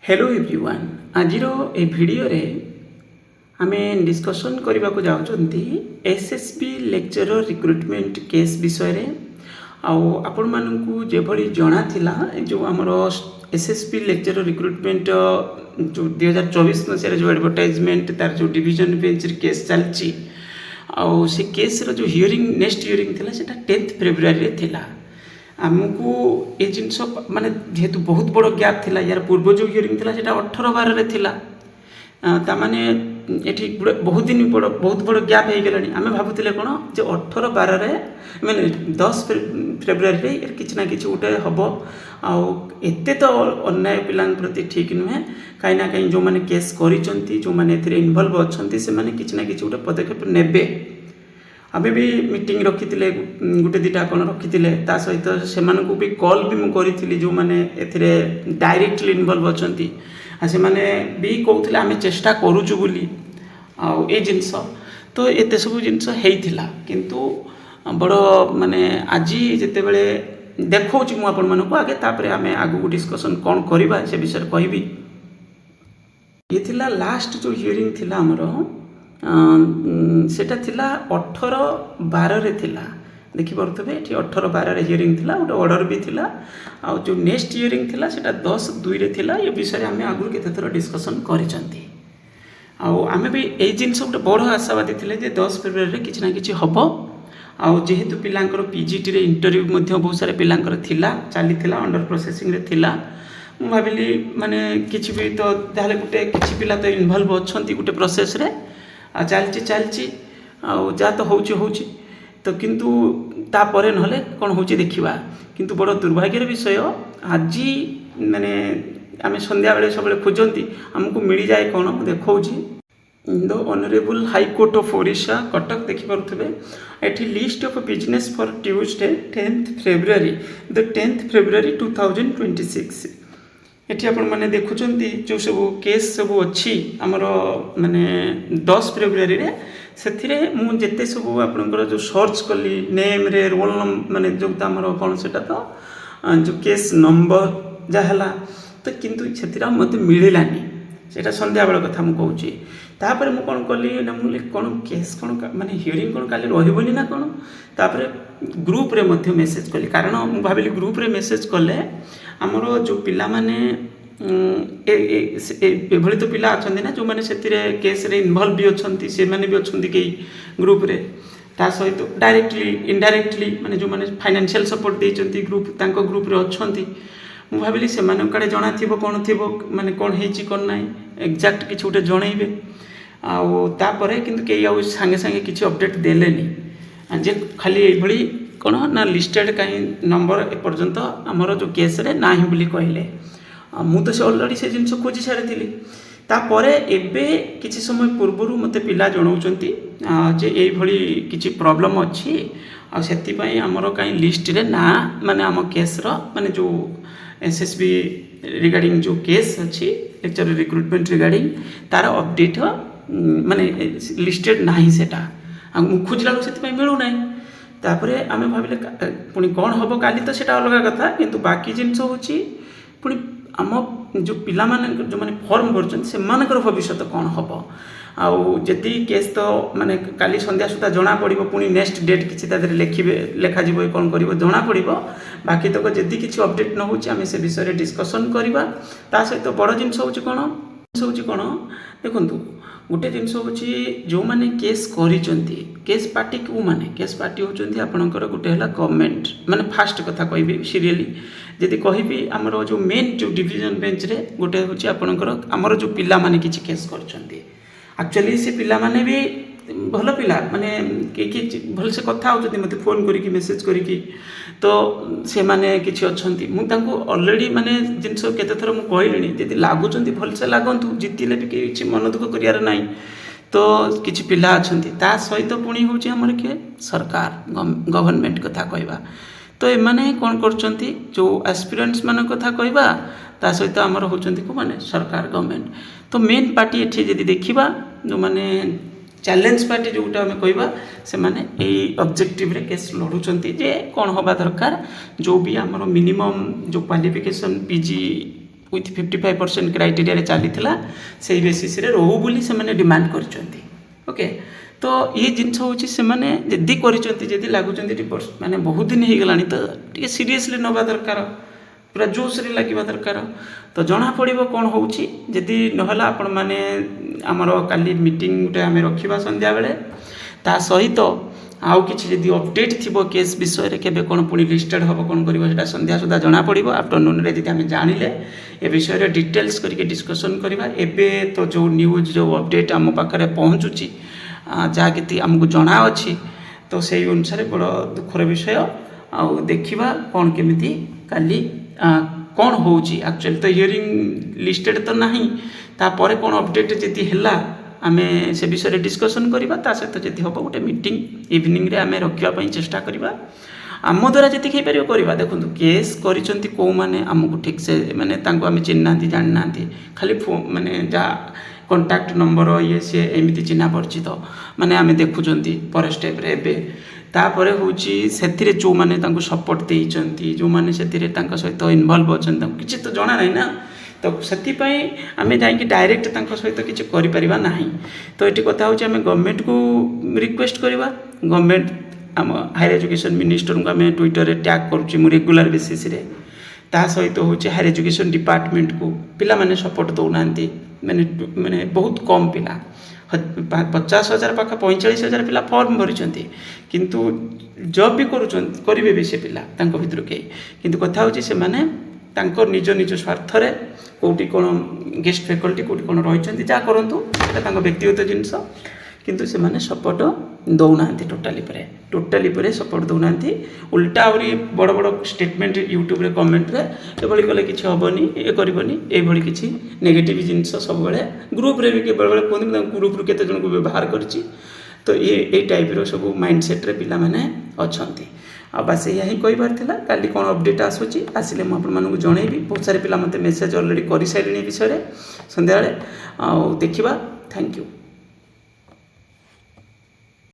Hello everyone आज ए video रे आमे डिस्कशन करने को जाउछंती एसएसबी लेक्चरर रिक्रुटमेंट केस विषय रे आपण मानकू जे भली जणा थिला जो हमर एसएसबी लेक्चरर रिक्रुटमेंट जो 2024 मसिया जो एडवर्टाइजमेंट तार जो डिवीजन बेंच रे केस चलची से केस रो जो हियरिंग नेक्स्ट हियरिंग थिला सेटा 10 फेब्रुआरी रे थिला। आमको ये जिनस माने जेहेतु बहुत बड़ गैप थिला यार पूर्व जो हियरिंग थिला सेटा 18/12 रे थिला तामाने एठी बहुत दिन बहुत बड़ गैप हो गलानी आमे भाबुतिले कोन जे 18/12 रे माने 10 फेब्रुआरी रे किछ ना किछ उठे हबो एते तो अन्याय पिलांग प्रति ठीक नुहे कहीं ना कहीं जो माने केस करिसंती जो माने एथिरे इन्वॉल्व अछंती से माने किछ ना किछ उठे पदक्षेप नेबे। आमे भी मीटिंग रखी गोटे दुटा कौन रखी सहित से भी कॉल भी मुझे जो मैंने एथिरे डायरेक्टली इन्वॉल्व अछंती से माने भी कहते आम चेष्टा करुचु बोली ये जिनस तो एते सब जिनस होइथिला किंतु बड़ माने आज जिते बड़े देखौ छि मु आपण मानको आगे तापरे आमे आगु डिस्कशन कौन करबा से विषय कहबी। ये थिला लास्ट जो हियरिंग थिला हमरो सेटा थिला 18/12 रे थिला देखि परथबे एठी 18/12 रे हियरिंग थिला गोटे ऑर्डर भी थिला जो नेक्स्ट हियरिंग थिला सेटा 10/2 रे थिला ये विषय आमे आगु केते थरो डिस्कशन करिसंती आमे भी ए जिंस गोटे बड़ आशावादी थिले जे 10 फेब्रुआरी रे किछ ना किछ हबो जेहेतु पिलांकर पीजीटी रे इंटरव्यू मध्ये बहुत सारे पिलांकर थिला चली थिला अंडर प्रोसेसिंग रे थिला मु भाबिली माने किछ भी तो ताले गोटे किछ पिला तो इन्वॉल्व अछंती गोटे प्रोसेस रे चलची जा तो होची तो किंतु तापर नहले कौन हो देखा किंतु बड़ दुर्भाग्यर विषय आज माने आम संध्या बेले सब खोजती आमको मिल जाए कौन देखा the honourable high court of Odisha Cuttack देखिपे at list of business for Tuesday 10th February the 10th February 2026 at आपण माने देखुचंती जो सब केस सब अच्छी आमर माने 10 फेब्रुआरी रे सेथिरे मु जेते सब आपनकर जो सर्च कली नेम रे रोल माने जो आमर कोन सेटा तो जो केस नंबर जहला तो किंतु सेथिरा मते मिलिलानी सेटा संध्या बेला कथा मु कहूची तापर मु कोन कली ना मुले कोन केस कोन माने हियरिंग कोन काली रहिबोनी ना कोन तापर ग्रुप रे मध्य मेसेज कली कारण मु भाबिली ग्रुप रे मेसेज कले आमर जो पिला माने एभली तो पिला अच्छा ना जो मैंने से केस रे इन्वॉल्व भी अच्छा से मैंने भी अच्छा कई ग्रुप रे ता सहित डायरेक्टली इनडायरेक्टली माने जो मैंने फाइनेंशियल सपोर्ट देइचंती ग्रुप तांको ग्रुप रे अछंती मु भाबिली से माने काडे जणा थिबो कोन थिबो माने कोन हेची कोन नाही एग्जैक्ट किछ उठे जणैबे तापरे किंतु कई आ संगे संगे किछ अपडेट देलेनी जे खाली एभली कौन ना लिस्टेड कहीं नंबर एपर्यंत आमर जो केस रे ना बोली कहले मु तो से ऑलरेडी से जिन खोजी सारी तापरे एबे किसी समय पूर्वर मते पिला जणाउचंती जे एई भली किछि प्रॉब्लम अछि से आमर कहीं लिस्ट रे ना माने आम केस रो माने जो एसएसबी रिगार्डिंग जो केस अछि लेक्चर रिक्रुटमेंट रिगार्डिंग तार अपडेट माने लिस्टेड नाही सेटा मु खोजला से मिलू ना तापरे आमे भाबिले पुणी कौन हम काली तो सेटा अलग कथा किंतु बाकी जिनस होची पुणी आम जो पिला माने जो माने फॉर्म भरछन से मानकर भविष्य कौन हम आदि केस तो माने काली संध्या सुधा जना पड़ो पुणी नेक्स्ट डेट किसी तादरे लिखे लेखा जीव कौन कर जना पड़ो बाकी तक जदि किसी अपडेट न हो से विषय डिस्कसन करवा ता सहित बड़ जिनस होची कौन देखु गोटे जिनस हूँ जो मैंने केस करिचंती केस पार्टी को माने केस पार्टी होचंती आपणकर गोटे है गवर्नमेंट माने फास्ट कथा कहबी सीरियली जदि कहबी आमर जो मेन जो डिवीजन बेंच रे गोटे हूँ आपणकर आमर जो पिला माने किछि केस करचंती एक्चुअली से पिला माने भी भल पिला माने कि भल से कथा होचंती मते फोन करिकि मेसेज करिकि तो से माने किछि अछंती मु तांको ऑलरेडी माने जिनस केते थर मु कहलिनी जदि लागुचंती भल से लागंतु जितिले भी किछि मन दुख करियार नाही तो किछि पिला अछंती ता सहित पुणी होची हमर के सरकार गवर्नमेंट कथा कहबा तो ए माने कोन करचंती जो एस्पिरेंट्स मान कथा कहबा ता सहित हमर होचंती को माने सरकार गवर्नमेंट तो मेन पार्टी एठी जदि देखिबा जो माने चैलेंज पार्टी जोटा आम कहवा से माने यही ऑब्जेक्टिव रे केस लड़ुंट जे कौन हवा दरकार जो भी आमर मिनिमम जो क्वालिफिकेशन पीजी विथ 55% क्राइटेरिया चली से बेसीस रोहू बोली से डिमांड कर ओके। तो ये जिनस हूँ से जदि कर लगुच माने बहुत दिन हो गला तो टे सीरीयसली नवा दरकार पूरा जोश रे लगे दरकार। तो जना पड़ो कौन होदी ना आपण मैंने आमर काली मीटिंग गोटे आम रखा संध्या बेले ता सहित आउ कि अपडेट थी केस विषय के कौन पुणी लिस्टेड हम कौन कर संध्या सुधा जना पड़ो आफ्टरनून रे जी आम जानिले ए विषय डिटेल्स करके डिस्कसन करवा। एबे तो जो न्यूज जो अपडेट आम पाखे पहुँचुची जहाँ कि आमको जना अच्छी तो से अनुसार बड़ दुखर विषय आउ देखा कौन केमी काली कौन हो एक्चुअली तो हियरिंग लिस्टेड तो नहीं तापर कौन अपडेट जी है आम से विषय डिस्कसन करवा सहित जी हम गोटे मीटिंग इवनिंग रे आम रखापी चेष्टा करवा आम द्वारा जी हो पार। देखो केस कर मैंने आमको ठीक से माने आम चिन्ह जानी ना खाली माने जहाँ कंटाक्ट नंबर ये सी एमती चिन्ह परिचित माने आम देखुं पर स्टेप रे तापर हूँ से जो मैंने सपोर्ट देती जो मैंने सहित इनवल्व अच्छा किसी तो जना ना तो से आम जा डायरेक्ट सहित किसी करना तो ये कथा हूँ आम गवर्नमेंट को रिक्वेस्ट करवा। गवर्नमेंट आम हायर एजुकेशन मिनिस्टर को आम ट्विटर टैग करुँ रेगुलर बेसिस रे ता सहित हूँ हायर एजुकेशन डिपार्टमेंट को पिला माने सपोर्ट दौना मैंने मैंने बहुत कम पिला 50,000 पाखा 45,000 पिला फॉर्म भरी किंतु जॉब भी करेंगे भी से पिला भितर कई किंतु कथा हूँ से माने निज निज स्वार्थ कौटी कौन गेस्ट फैकल्टी कौटी कौन रही जहाँ करूँ व्यक्तिगत जिनस किंतु से माने सपोर्ट दौना टोटाली पर सपोर्ट दौना उल्टा आहरी बड़ बड़ स्टेटमेंट यूट्यूब रे कमेंट रे एभली गले किसी हेनी ये करनी ये किसी नेगेटिव जिनस सब ग्रुप रे भी बेले बेले कहते ग्रुप केते जन को व्यवहार करछि तो ये टाइप रो सब माइंडसेट रे पिला माने अछंती आ बस यही कही काली कौन अपडेट आसूची आसिले मुझे जनइबी। बहुत सारे पिला मते मेसेज ऑलरेडी कर सारे विषय संध्या देखा। Thank you.